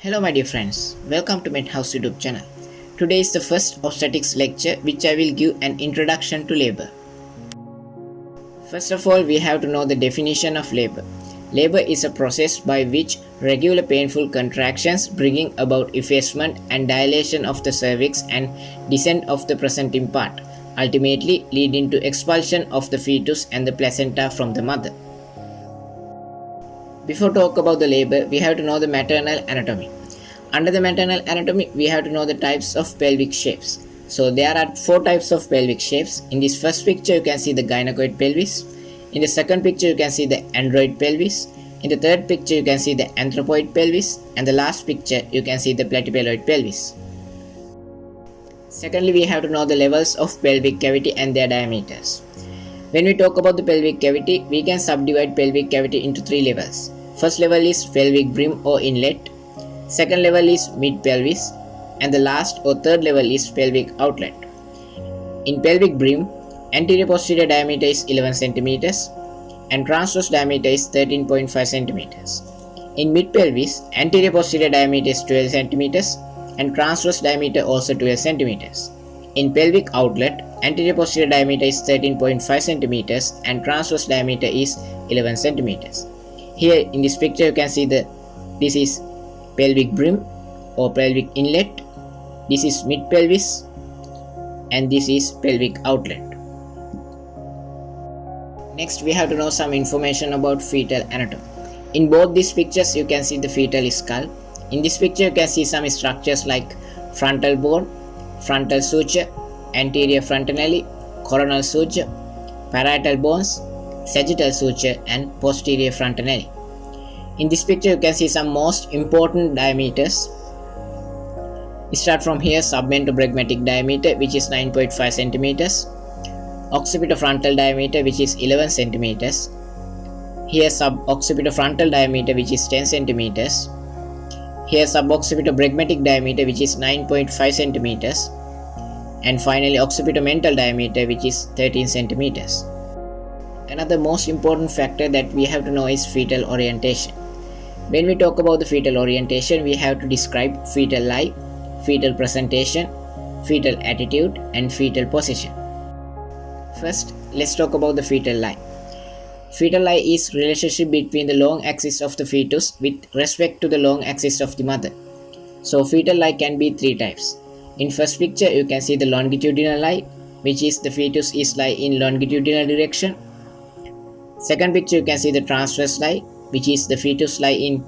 Hello my dear friends, welcome to MedHouse YouTube channel. Today is the first obstetrics lecture which I will give an introduction to labor. First of all, we have to know the definition of labor. Labor is a process by which regular painful contractions bringing about effacement and dilation of the cervix and descent of the presenting part ultimately leading to expulsion of the fetus and the placenta from the mother. Before talk about the labor, we have to know the maternal anatomy. Under the maternal anatomy, we have to know the types of pelvic shapes. So there are 4 types of pelvic shapes. In this first picture, you can see the gynecoid pelvis. In the second picture, you can see the android pelvis. In the third picture, you can see the anthropoid pelvis. And the last picture, you can see the platypelloid pelvis. Secondly, we have to know the levels of pelvic cavity and their diameters. When we talk about the pelvic cavity, we can subdivide pelvic cavity into 3 levels. First level is pelvic brim or inlet. Second level is mid pelvis. And the last or third level is pelvic outlet. In pelvic brim, anterior posterior diameter is 11 cm and transverse diameter is 13.5 cm. In mid pelvis, anterior posterior diameter is 12 cm and transverse diameter also 12 cm. In pelvic outlet, anterior posterior diameter is 13.5 cm and transverse diameter is 11 cm. Here in this picture you can see this is pelvic brim or pelvic inlet, this is mid pelvis and this is pelvic outlet. Next we have to know some information about fetal anatomy. In both these pictures you can see the fetal skull. In this picture you can see some structures like frontal bone, frontal suture, anterior frontanelli, coronal suture, parietal bones, sagittal suture and posterior frontanelli. In this picture you can see some most important diameters. Start from here, submentobregmatic diameter which is 9.5 cm, occipitofrontal diameter which is 11 cm, here suboccipitofrontal diameter which is 10 cm, here suboccipitobregmatic diameter which is 9.5 cm, and finally occipitomental diameter which is 13 cm. Another most important factor that we have to know is fetal orientation. When we talk about the fetal orientation, we have to describe fetal lie, fetal presentation, fetal attitude and fetal position. First, let's talk about the fetal lie. Fetal lie is relationship between the long axis of the fetus with respect to the long axis of the mother. So fetal lie can be 3 types. In first picture you can see the longitudinal lie, which is the fetus is lie in longitudinal direction. Second picture you can see the transverse lie, which is the fetus lie in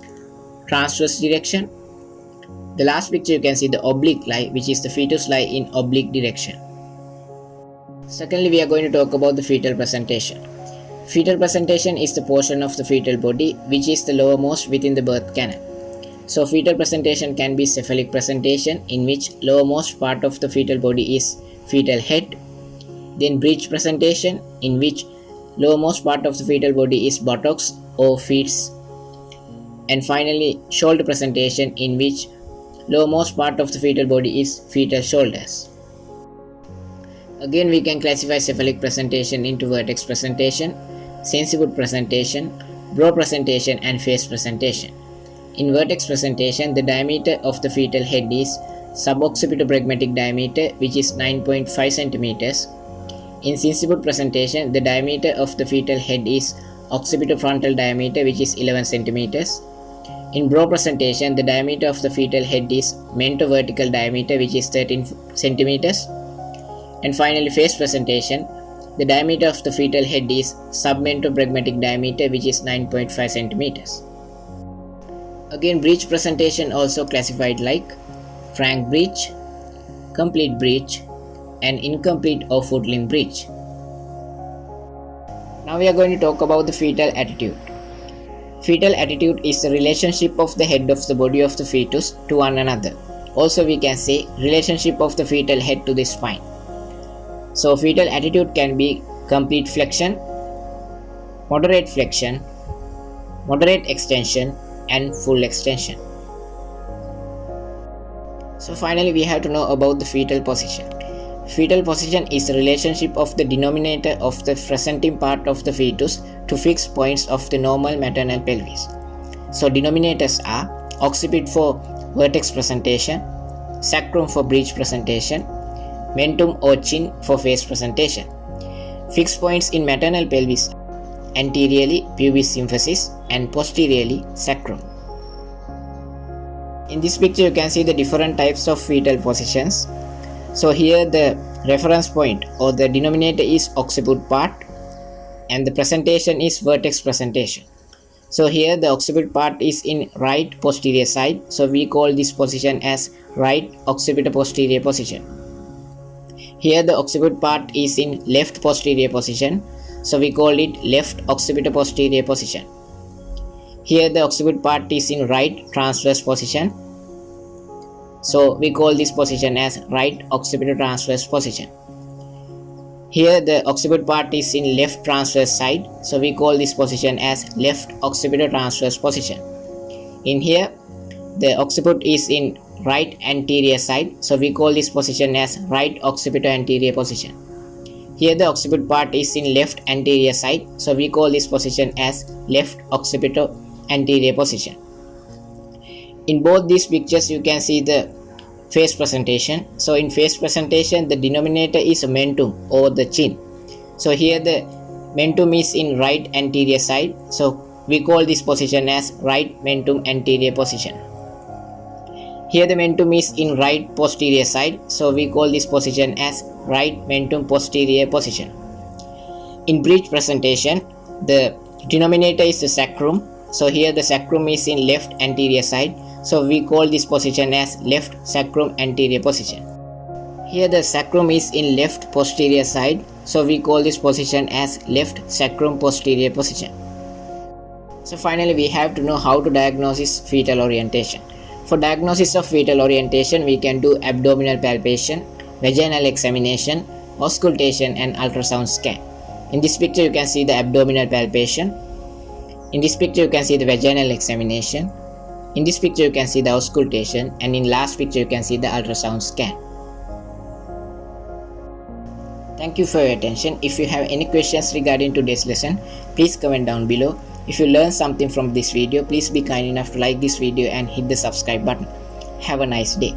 transverse direction. The last picture you can see the oblique lie, which is the fetus lie in oblique direction. Secondly, we are going to talk about the fetal presentation. Fetal presentation is the portion of the fetal body which is the lowermost within the birth canal. So fetal presentation can be cephalic presentation, in which lowermost part of the fetal body is fetal head. Then breech presentation, in which lowermost part of the fetal body is buttocks or feet. And finally shoulder presentation, in which lowermost part of the fetal body is fetal shoulders. Again we can classify cephalic presentation into vertex presentation, sinciput presentation, brow presentation and face presentation. In vertex presentation, the diameter of the fetal head is suboccipitobregmatic diameter which is 9.5 cm. In sinciput presentation, the diameter of the fetal head is occipitofrontal diameter which is 11 cm. In brow presentation, the diameter of the fetal head is mentovertical diameter which is 13 cm. And finally face presentation, the diameter of the fetal head is submentobregmatic diameter which is 9.5 cm. Again breech presentation also classified like frank breech, complete breech and incomplete or footling breech. Now we are going to talk about the fetal attitude. Fetal attitude is the relationship of the head of the body of the fetus to one another. Also we can say relationship of the fetal head to the spine. So fetal attitude can be complete flexion, moderate flexion, moderate extension and full extension. So finally we have to know about the fetal position. Fetal position is the relationship of the denominator of the presenting part of the fetus to fixed points of the normal maternal pelvis. So denominators are occiput for vertex presentation, sacrum for breech presentation, mentum or chin for face presentation. Fixed points in maternal pelvis: anteriorly pubis symphysis and posteriorly sacrum. In this picture you can see the different types of fetal positions. So here the reference point or the denominator is occiput part and the presentation is vertex presentation. So here the occiput part is in right posterior side, so we call this position as right occipital posterior position. Here the occiput part is in left posterior position, so we call it left occipital posterior position. Here the occiput part is in right transverse position, so we call this position as right occipital transverse position. Here the occiput part is in left transverse side, so we call this position as left occipital transverse position. In here the occiput is in right anterior side, so we call this position as right occipital anterior position. Here the occiput part is in left anterior side, so we call this position as left occipital anterior position. In both these pictures you can see the face presentation. So in face presentation the denominator is mentum or the chin. So here the mentum is in right anterior side, so we call this position as right mentum anterior position. Here the mentum is in right posterior side, so we call this position as right mentum posterior position. In breech presentation the denominator is the sacrum, so here the sacrum is in left anterior side, so we call this position as left sacrum anterior position. Here the sacrum is in left posterior side, so we call this position as left sacrum posterior position. So finally we have to know how to diagnose fetal orientation. For diagnosis of fetal orientation we can do abdominal palpation, vaginal examination, auscultation and ultrasound scan. In this picture you can see the abdominal palpation. In this picture you can see the vaginal examination. In this picture you can see the auscultation, and in last picture you can see the ultrasound scan. Thank you for your attention. If you have any questions regarding today's lesson, please comment down below. If you learned something from this video, please be kind enough to like this video and hit the subscribe button. Have a nice day.